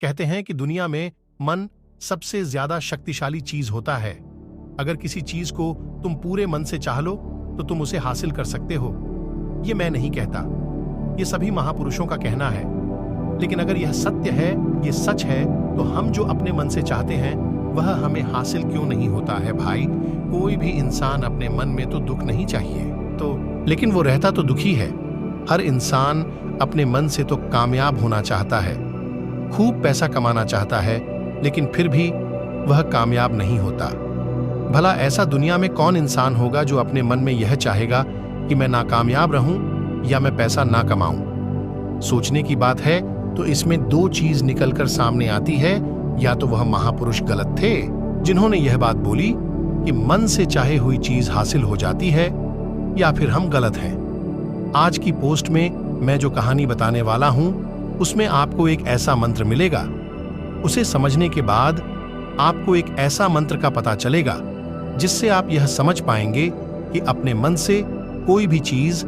कहते हैं कि दुनिया में मन सबसे ज्यादा शक्तिशाली चीज होता है। अगर किसी चीज को तुम पूरे मन से चाह लो तो तुम उसे हासिल कर सकते हो। ये मैं नहीं कहता, ये सभी महापुरुषों का कहना है। लेकिन अगर यह सत्य है, ये सच है, तो हम जो अपने मन से चाहते हैं वह हमें हासिल क्यों नहीं होता है भाई? कोई भी इंसान अपने मन में तो दुख नहीं चाहिए तो, लेकिन वो रहता तो दुखी है। हर इंसान अपने मन से तो कामयाब होना चाहता है, खूब पैसा कमाना चाहता है, लेकिन फिर भी वह कामयाब नहीं होता। भला ऐसा दुनिया में कौन इंसान होगा जो अपने मन में यह चाहेगा कि मैं नाकामयाब रहूं या मैं पैसा ना कमाऊं? सोचने की बात है तो इसमें दो चीज निकलकर सामने आती है। या तो वह महापुरुष गलत थे जिन्होंने यह बात बोली कि मन से चाहे हुई चीज हासिल हो जाती है, या फिर हम गलत हैं। आज की पोस्ट में मैं जो कहानी बताने वाला हूं उसमें आपको एक ऐसा मंत्र मिलेगा। उसे समझने के बाद आपको एक ऐसा मंत्र का पता चलेगा जिससे आप यह समझ पाएंगे कि अपने मन से कोई भी चीज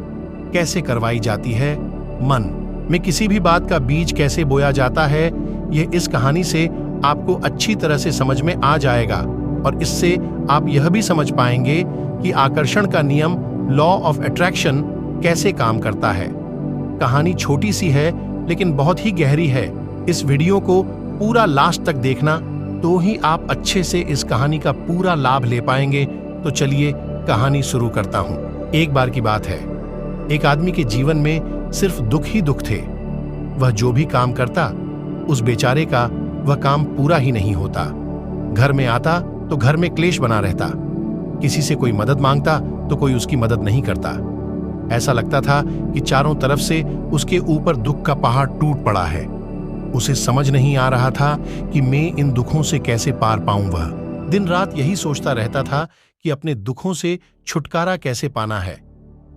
कैसे करवाई जाती है। मन में किसी भी बात का बीज कैसे बोया जाता है, यह इस कहानी से आपको अच्छी तरह से समझ में आ जाएगा। और इससे आप यह भी समझ पाएंगे कि आकर्षण का नियम, लॉ ऑफ अट्रैक्शन, कैसे काम करता है। कहानी छोटी सी है लेकिन बहुत ही गहरी है। इस वीडियो को पूरा लास्ट तक देखना, तो ही आप अच्छे से इस कहानी का पूरा लाभ ले पाएंगे। तो चलिए कहानी शुरू करता हूं। एक बार की बात है, एक आदमी के जीवन में सिर्फ दुख ही दुख थे। वह जो भी काम करता, उस बेचारे का वह काम पूरा ही नहीं होता। घर में आता तो घर में क्लेश बना रहता। किसी से कोई मदद मांगता तो कोई उसकी मदद नहीं करता। ऐसा लगता था कि चारों तरफ से उसके ऊपर दुख का पहाड़ टूट पड़ा है। उसे समझ नहीं आ रहा था कि मैं इन दुखों से कैसे पार पाऊं। वह दिन रात यही सोचता रहता था कि अपने दुखों से छुटकारा कैसे पाना है।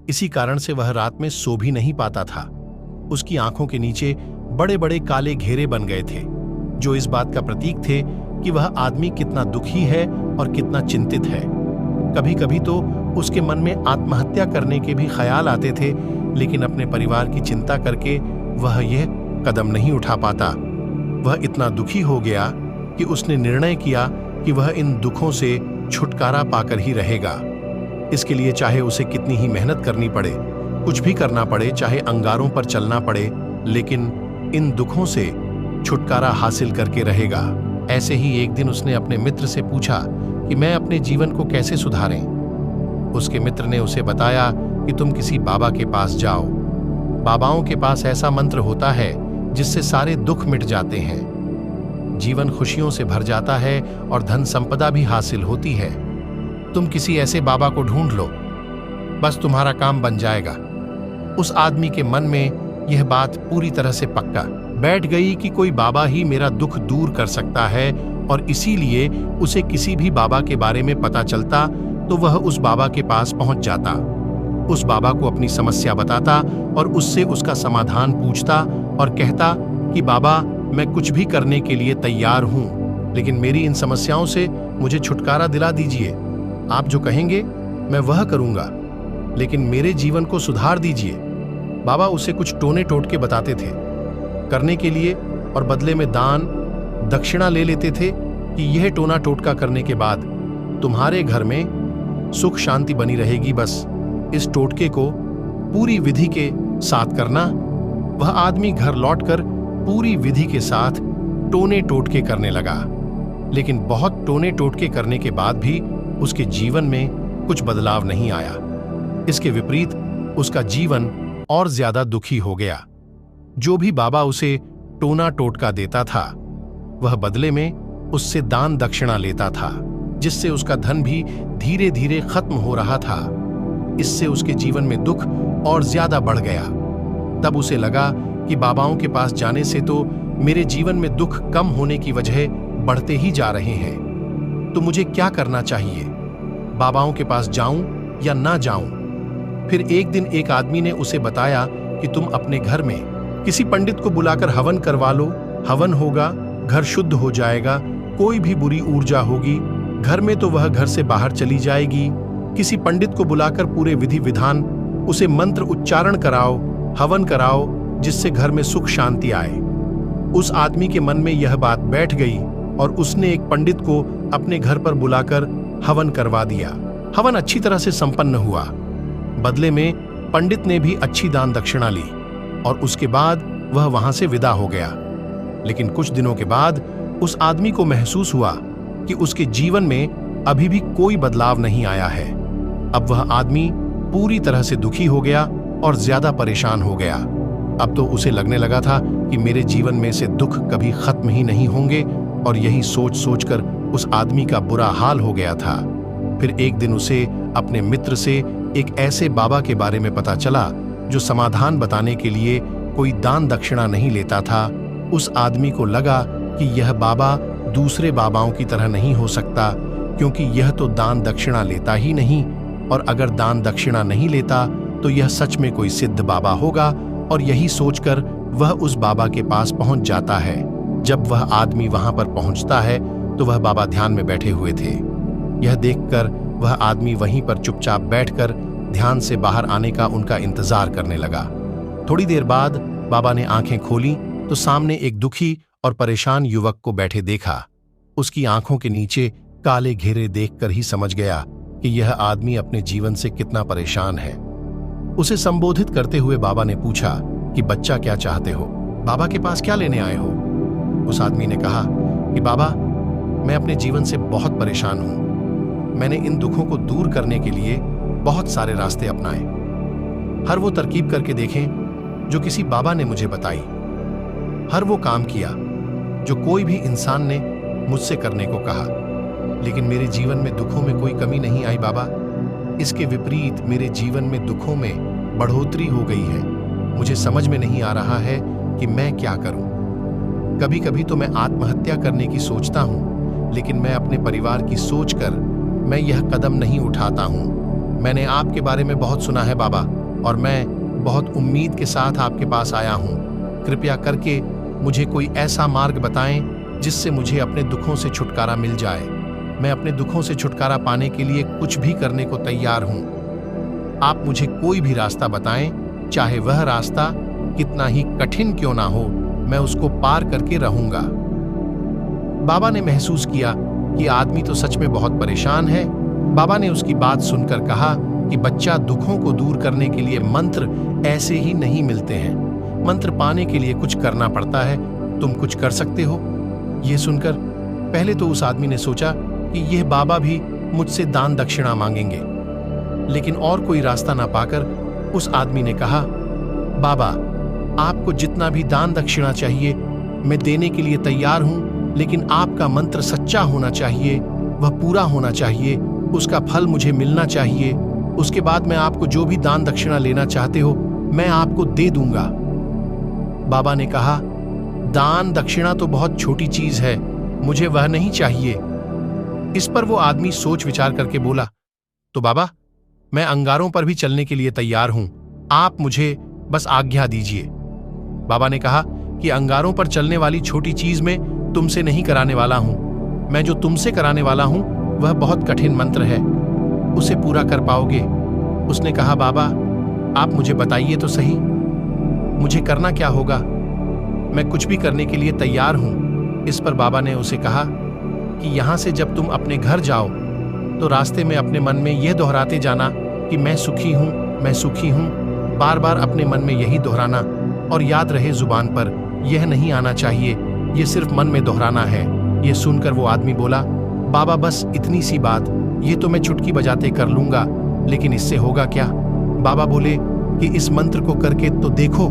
इसी कारण से वह रात में सो भी नहीं पाता था। उसकी आंखों के नीचे बड़े बड़े काले घेरे बन गए थे, जो इस बात का प्रतीक थे कि वह आदमी कितना दुखी है और कितना चिंतित है। कभी कभी तो उसके मन में आत्महत्या करने के भी ख्याल आते थे, लेकिन अपने परिवार की चिंता करके वह यह कदम नहीं उठा पाता। वह इतना दुखी हो गया कि उसने निर्णय किया कि वह इन दुखों से छुटकारा पाकर ही रहेगा। इसके लिए चाहे उसे कितनी ही मेहनत करनी पड़े, कुछ भी करना पड़े, चाहे अंगारों पर चलना पड़े, लेकिन इन दुखों से छुटकारा हासिल करके रहेगा। ऐसे ही एक दिन उसने अपने मित्र से पूछा कि मैं अपने जीवन को कैसे सुधारें। उसके मित्र ने उसे बताया कि तुम किसी बाबा के पास जाओ। बाबाओं के पास ऐसा मंत्र होता है जिससे सारे दुख मिट जाते हैं, जीवन खुशियों से भर जाता है और धन संपदा भी हासिल होती है। तुम किसी ऐसे बाबा को ढूंढ लो, बस तुम्हारा काम बन जाएगा। उस आदमी के मन में यह बात पूरी तरह से पक्का बैठ गई कि कोई बाबा ही मेरा दुख दूर कर सकता है, और इसीलिए उसे किसी भी बाबा के बारे में पता चलता तो वह उस बाबा के पास पहुंच जाता, उस बाबा को अपनी समस्या बताता और उससे उसका समाधान पूछता और कहता कि बाबा, मैं कुछ भी करने के लिए तैयार हूं, लेकिन मेरी इन समस्याओं से मुझे छुटकारा दिला दीजिए। आप जो कहेंगे मैं वह करूंगा, लेकिन मेरे जीवन को सुधार दीजिए। बाबा उसे कुछ टोने टोटके बताते थे करने के लिए, और बदले में दान दक्षिणा ले लेते थे कि यह टोना टोटका करने के बाद तुम्हारे घर में सुख शांति बनी रहेगी, बस इस टोटके को पूरी विधि के साथ करना। वह आदमी घर लौटकर पूरी विधि के साथ टोने टोटके करने लगा, लेकिन बहुत टोने टोटके करने के बाद भी उसके जीवन में कुछ बदलाव नहीं आया। इसके विपरीत उसका जीवन और ज्यादा दुखी हो गया। जो भी बाबा उसे टोना टोटका देता था, वह बदले में उससे दान दक्षिणा लेता था, जिससे उसका धन भी धीरे धीरे खत्म हो रहा था। इससे उसके जीवन में दुख और ज्यादा बढ़ गया। तब उसे लगा कि बाबाओं के पास जाने से तो मेरे जीवन में दुख कम होने की वजह बढ़ते ही जा रहे हैं, तो मुझे क्या करना चाहिए? बाबाओं के पास जाऊं या ना जाऊं? फिर एक दिन एक आदमी ने उसे बताया कि तुम अपने घर में किसी पंडित को बुलाकर हवन करवा लो। हवन होगा, घर शुद्ध हो जाएगा, कोई भी बुरी ऊर्जा होगी घर में तो वह घर से बाहर चली जाएगी। किसी पंडित को बुलाकर पूरे विधि विधान उसे मंत्र उच्चारण कराओ, हवन कराओ, जिससे घर में सुख शांति आए। उस आदमी के मन में यह बात बैठ गई और उसने एक पंडित को अपने घर पर बुलाकर हवन करवा दिया। हवन अच्छी तरह से संपन्न हुआ। बदले में पंडित ने भी अच्छी दान दक्षिणा ली और उसके बाद वह वहां से विदा हो गया। लेकिन कुछ दिनों के बाद उस आदमी को महसूस हुआ कि उसके जीवन में अभी भी कोई बदलाव नहीं आया है। अब वह आदमी पूरी तरह से दुखी हो गया और ज्यादा परेशान हो गया। अब तो उसे लगने लगा था कि मेरे जीवन में से दुख कभी खत्म ही नहीं होंगे, और यही सोच सोचकर उस आदमी का बुरा हाल हो गया था। फिर एक दिन उसे अपने मित्र से एक ऐसे बाबा के बारे में पता चला जो समाधान बताने के लिए कोई दान दक्षिणा नहीं लेता था। उस आदमी को लगा कि यह बाबा दूसरे बाबाओं की तरह नहीं हो सकता, क्योंकि यह तो दान दक्षिणा लेता ही नहीं, और अगर दान दक्षिणा नहीं लेता तो यह सच में कोई सिद्ध बाबा होगा। और यही सोचकर वह उस बाबा के पास पहुंच जाता है। जब वह आदमी वहां पर पहुंचता है तो वह बाबा ध्यान में बैठे हुए थे। यह देखकर वह आदमी वहीं पर चुपचाप बैठकर ध्यान से बाहर आने का उनका इंतजार करने लगा। थोड़ी देर बाद बाबा ने आंखें खोली तो सामने एक दुखी और परेशान युवक को बैठे देखा। उसकी आंखों के नीचे काले घेरे देखकर ही समझ गया कि यह आदमी अपने जीवन से कितना परेशान है। उसे संबोधित करते हुए बाबा ने पूछा कि बच्चा, क्या चाहते हो? बाबा के पास क्या लेने आए हो? उस आदमी ने कहा कि बाबा, मैं अपने जीवन से बहुत परेशान हूं। मैंने इन दुखों को दूर करने के लिए बहुत सारे रास्ते अपनाए, हर वो तरकीब करके देखें जो किसी बाबा ने मुझे बताई, हर वो काम किया जो कोई भी इंसान ने मुझसे करने को कहा, लेकिन मेरे जीवन में दुखों में कोई कमी नहीं आई बाबा। इसके विपरीत मेरे जीवन में दुखों में बढ़ोतरी हो गई है। मुझे समझ में नहीं आ रहा है कि मैं क्या करूं। कभी कभी तो मैं आत्महत्या करने की सोचता हूं, लेकिन मैं अपने परिवार की सोचकर मैं यह कदम नहीं उठाता हूं। मैंने आपके बारे में बहुत सुना है बाबा, और मैं बहुत उम्मीद के साथ आपके पास आया हूं। कृपया करके मुझे कोई ऐसा मार्ग बताएं जिससे मुझे अपने दुखों से छुटकारा मिल जाए। मैं अपने दुखों से छुटकारा पाने के लिए कुछ भी करने को तैयार हूं। आप मुझे कोई भी रास्ता बताएं, चाहे वह रास्ता कितना ही कठिन क्यों ना हो, मैं उसको पार करके रहूंगा। बाबा ने महसूस किया कि आदमी तो सच में बहुत परेशान है। बाबा ने उसकी बात सुनकर कहा कि बच्चा, दुखों को दूर करने के लिए मंत्र ऐसे ही नहीं मिलते हैं। मंत्र पाने के लिए कुछ करना पड़ता है। तुम कुछ कर सकते हो। यह सुनकर पहले तो उस आदमी ने सोचा कि यह बाबा भी मुझसे दान दक्षिणा मांगेंगे, लेकिन और कोई रास्ता ना पाकर उस आदमी ने कहा, बाबा, आपको जितना भी दान दक्षिणा चाहिए मैं देने के लिए तैयार हूं, लेकिन आपका मंत्र सच्चा होना चाहिए, वह पूरा होना चाहिए, उसका फल मुझे मिलना चाहिए। उसके बाद मैं आपको जो भी दान दक्षिणा लेना चाहते हो मैं आपको दे दूंगा। बाबा ने कहा, दान दक्षिणा तो बहुत छोटी चीज है, मुझे वह नहीं चाहिए। इस पर वो आदमी सोच विचार करके बोला, तो बाबा, मैं अंगारों पर भी चलने के लिए तैयार हूं, आप मुझे बस आज्ञा दीजिए। बाबा ने कहा कि अंगारों पर चलने वाली छोटी चीज में तुमसे नहीं कराने वाला हूं। मैं जो तुमसे कराने वाला हूं वह बहुत कठिन मंत्र है, उसे पूरा कर पाओगे? उसने कहा, बाबा, आप मुझे बताइए तो सही, मुझे करना क्या होगा? मैं कुछ भी करने के लिए तैयार हूं। इस पर बाबा ने उसे कहा कि यहां से जब तुम अपने घर जाओ तो रास्ते में अपने मन में यह दोहराते जाना कि मैं सुखी हूं, मैं सुखी हूं। बार बार अपने मन में यही दोहराना, और याद रहे जुबान पर यह नहीं आना चाहिए, यह सिर्फ मन में दोहराना है। यह सुनकर वो आदमी बोला, बाबा, बस इतनी सी बात, ये तो मैं चुटकी बजाते कर लूंगा, लेकिन इससे होगा क्या? बाबा बोले कि इस मंत्र को करके तो देखो,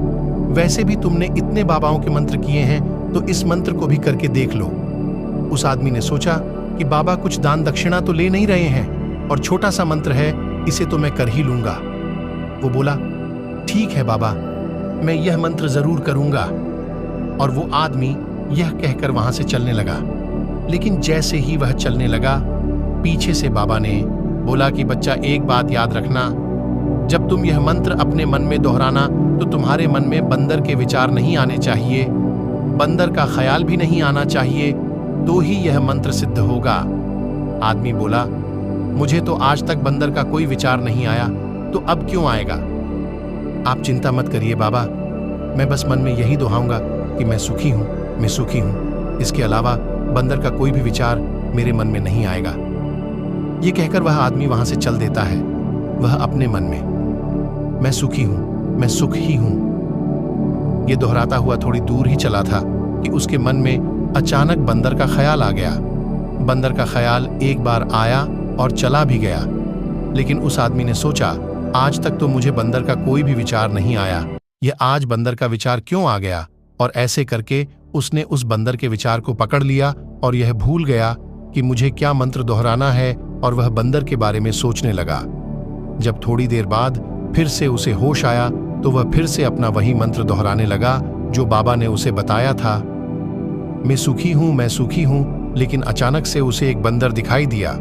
वैसे भी तुमने इतने बाबाओं के मंत्र किए हैं, तो इस मंत्र को भी करके देख लो। उस आदमी ने सोचा कि बाबा कुछ दान दक्षिणा तो ले नहीं रहे हैं, और छोटा सा मंत्र है, इसे तो मैं कर ही लूंगा। वो बोला, ठीक है बाबा, मैं यह मंत्र जरूर करूंगा। और वो आदमी यह कहकर वहां से चलने लगा। लेकिन जैसे ही वह चलने लगा, पीछे से बाबा ने बोला कि बच्चा, एक बात याद रखना, जब तुम यह मंत्र अपने मन में दोहराना तो तुम्हारे मन में बंदर के विचार नहीं आने चाहिए, बंदर का ख्याल भी नहीं आना चाहिए, तो ही यह मंत्र सिद्ध होगा। आदमी बोला, मुझे तो आज तक बंदर का कोई विचार नहीं आया, तो अब क्यों आएगा? आप चिंता मत करिए बाबा, मैं बस मन में यही दोहराऊंगा कि मैं सुखी हूं, मैं सुखी हूं, इसके अलावा बंदर का कोई भी विचार मेरे मन में नहीं आएगा। ये कहकर वह आदमी वहां से चल देता है। वह अपने मन में मैं सुखी हूं, मैं सुख ही हूं, ये दोहराता हुआ थोड़ी दूर ही चला था कि उसके मन में अचानक बंदर का ख्याल आ गया। बंदर का ख्याल एक बार आया और चला भी गया, लेकिन उस आदमी ने सोचा, आज तक तो मुझे बंदर का कोई भी विचार नहीं आया, यह आज बंदर का विचार क्यों आ गया? और ऐसे करके उसने उस बंदर के विचार को पकड़ लिया और यह भूल गया कि मुझे क्या मंत्र दोहराना है, और वह बंदर के बारे में सोचने लगा। जब थोड़ी देर बाद फिर से उसे होश आया तो वह फिर से अपना वही मंत्र दोहराने लगा जो बाबा ने उसे बताया था। मैं सुखी हूं, मैं सुखी हूं। लेकिन अचानक से उसे एक बंदर दिखाई दिया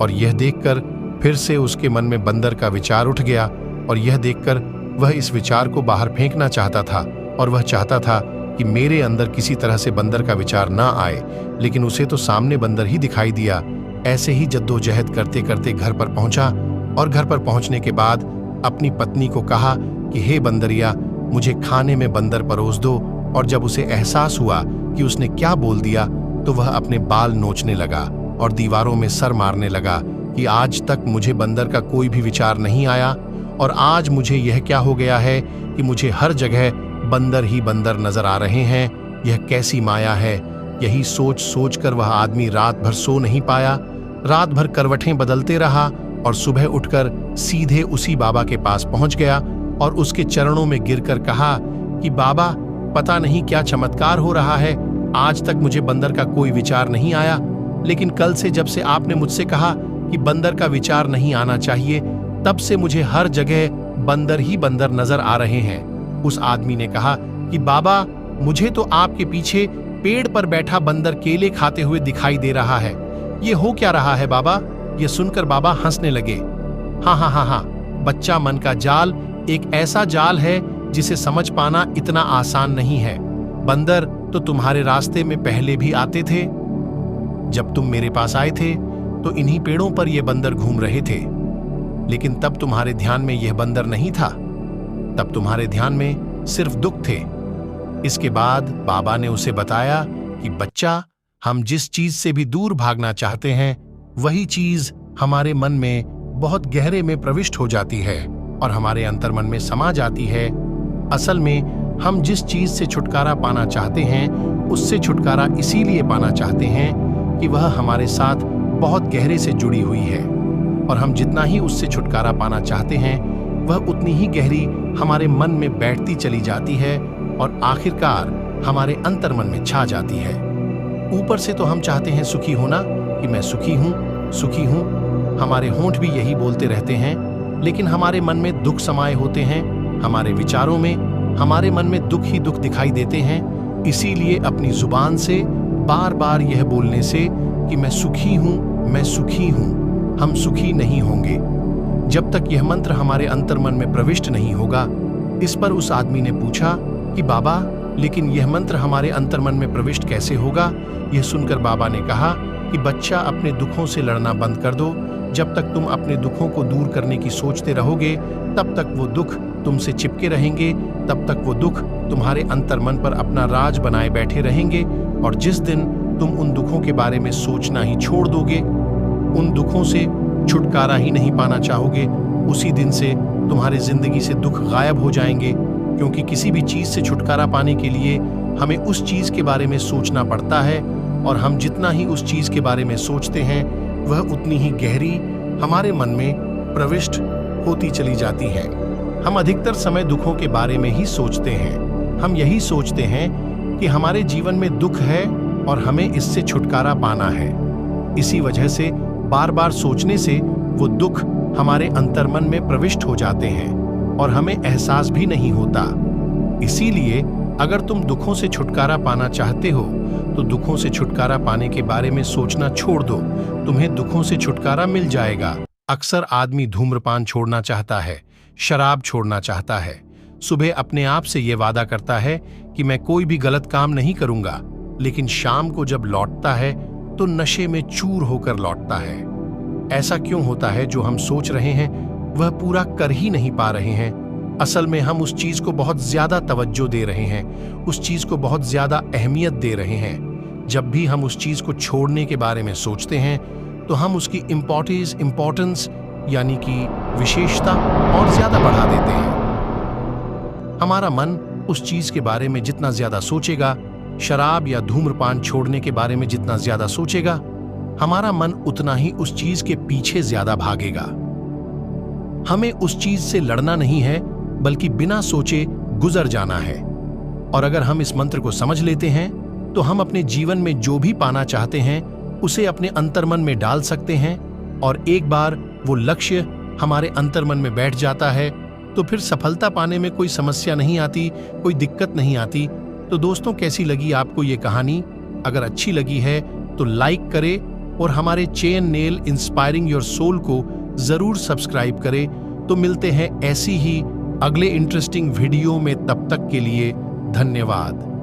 और यह देखकर फिर से उसके मन में बंदर का विचार उठ गया, और यह देखकर वह इस विचार को बाहर फेंकना चाहता था, और वह चाहता था कि मेरे अंदर किसी तरह से बंदर का विचार ना आए, लेकिन उसे तो सामने बंदर ही दिखाई दिया। ऐसे ही जद्दोजहद करते करते घर पर पहुंचा, और घर पर पहुंचने के बाद अपनी पत्नी को कहा कि हे बंदरिया, मुझे खाने में बंदर परोस दो। और जब उसे एहसास हुआ कि उसने क्या बोल दिया तो वह अपने बाल नोचने लगा और दीवारों में सर मारने लगा कि आज तक मुझे बंदर का कोई भी विचार नहीं आया, और आज मुझे यह क्या हो गया है कि मुझे हर जगह बंदर ही बंदर नजर आ रहे हैं। यह कैसी माया है? यही सोच सोच कर वह आदमी रात भर सो नहीं पाया। रात भर करवटें बदलते रहा और सुबह उठकर सीधे उसी बाबा के पास पहुंच गया और उसके चरणों में गिरकर कहा कि बाबा, पता नहीं क्या चमत्कार हो रहा है, आज तक मुझे बंदर का कोई विचार नहीं आया, लेकिन कल से जब से आपने मुझसे कहा कि बंदर का विचार नहीं आना चाहिए, तब से मुझे हर जगह बंदर ही बंदर नजर आ रहे हैं। उस आदमी ने कहा कि बाबा, मुझे तो आपके पीछे पेड़ पर बैठा बंदर केले खाते हुए दिखाई दे रहा है। ये हो क्या रहा है बाबा? ये सुनकर बाबा हंसने लगे। हाँ हाँ हाँ हाँ, बच्चा, मन का जाल एक ऐसा जाल है जिसे समझ पाना इतना आसान नहीं है। बंदर तो तुम्हारे रास्ते में पहले भी आते थे। जब तुम मेरे पास आए थे तो इन्हीं पेड़ों पर ये बंदर घूम रहे थे, लेकिन तब तुम्हारे ध्यान में यह बंदर नहीं था। तब तुम्हारे ध्यान में सिर्फ दुख थे। इसके बाद बाबा ने उसे बताया कि बच्चा, हम जिस चीज से भी दूर भागना चाहते हैं वही चीज हमारे मन में बहुत गहरे में प्रविष्ट हो जाती है और हमारे अंतर्मन में समा जाती है। असल में हम जिस चीज से छुटकारा पाना चाहते हैं उससे छुटकारा इसीलिए पाना चाहते हैं कि वह हमारे साथ बहुत गहरे से जुड़ी हुई है, और हम जितना ही उससे छुटकारा पाना चाहते हैं वह उतनी ही गहरी हमारे मन में बैठती चली जाती है और आखिरकार हमारे अंतर्मन में छा जाती है। ऊपर से तो हम चाहते हैं सुखी होना, कि मैं सुखी हूं, सुखी हूं। हमारे होंठ भी यही बोलते रहते हैं, लेकिन हमारे मन में दुख समाये होते हैं। हमारे विचारों में हमारे मन में दुख ही दुख दिखाई देते हैं। इसीलिए अपनी जुबान से बार बार यह बोलने से कि मैं सुखी हूं, मैं सुखी हूं, हम सुखी नहीं होंगे जब तक यह मंत्र हमारे अंतर्मन में प्रविष्ट नहीं होगा। इस पर उस आदमी ने पूछा कि बाबा, लेकिन यह मंत्र हमारे अंतर्मन में प्रविष्ट कैसे होगा? यह सुनकर बाबा ने कहा कि बच्चा, अपने दुखों से लड़ना बंद कर दो। जब तक तुम अपने दुखों को दूर करने की सोचते रहोगे तब तक वो दुख तुमसे चिपके रहेंगे, तब तक वो दुख तुम्हारे अंतर्मन पर अपना राज बनाए बैठे रहेंगे। और जिस दिन तुम उन दुखों के बारे में सोचना ही छोड़ दोगे, उन दुखों से छुटकारा ही नहीं पाना चाहोगे, उसी दिन से तुम्हारी जिंदगी से दुख गायब हो जाएंगे। क्योंकि किसी भी चीज से छुटकारा पाने के लिए हमें उस चीज के बारे में सोचना पड़ता है, और हम जितना ही उस चीज के बारे में सोचते हैं वह उतनी ही गहरी हमारे मन में प्रविष्ट होती चली जाती है। हम अधिकतर समय दुखों के बारे में ही सोचते हैं। हम यही सोचते हैं कि हमारे जीवन में दुख है और हमें इससे छुटकारा पाना है। इसी वजह से बार बार सोचने से वो दुख हमारे अंतर्मन में प्रविष्ट हो जाते हैं और हमें एहसास भी नहीं होता। इसीलिए अगर तुम दुखों से छुटकारा पाना चाहते हो तो दुखों से छुटकारा पाने के बारे में सोचना छोड़ दो, तुम्हें दुखों से छुटकारा मिल जाएगा। अक्सर आदमी धूम्रपान छोड़ना चाहता है, शराब छोड़ना चाहता है, सुबह अपने आप से ये वादा करता है कि मैं कोई भी गलत काम नहीं करूंगा, लेकिन शाम को जब लौटता है तो नशे में चूर होकर लौटता है। ऐसा क्यों होता है? जो हम सोच रहे हैं वह पूरा कर ही नहीं पा रहे हैं। असल में हम उस चीज को बहुत ज्यादा तवज्जो दे रहे हैं, उस चीज को बहुत ज्यादा अहमियत दे रहे हैं। जब भी हम उस चीज को छोड़ने के बारे में सोचते हैं तो हम उसकी इम्पोर्टेंस यानी कि विशेषता और ज्यादा बढ़ा देते हैं। हमारा मन उस चीज के बारे में जितना ज्यादा सोचेगा, शराब या धूम्रपान छोड़ने के बारे में जितना ज्यादा सोचेगा, हमारा मन उतना ही उस चीज के पीछे ज्यादा भागेगा। हमें उस चीज से लड़ना नहीं है, बल्कि बिना सोचे गुजर जाना है। और अगर हम इस मंत्र को समझ लेते हैं तो हम अपने जीवन में जो भी पाना चाहते हैं उसे अपने अंतर्मन में डाल सकते हैं, और एक बार वो लक्ष्य हमारे अंतर्मन में बैठ जाता है तो फिर सफलता पाने में कोई समस्या नहीं आती, कोई दिक्कत नहीं आती। तो दोस्तों, कैसी लगी आपको ये कहानी? अगर अच्छी लगी है तो लाइक करें और हमारे channel inspiring your soul को जरूर सब्सक्राइब करें। तो मिलते हैं ऐसी ही अगले इंटरेस्टिंग वीडियो में, तब तक के लिए धन्यवाद।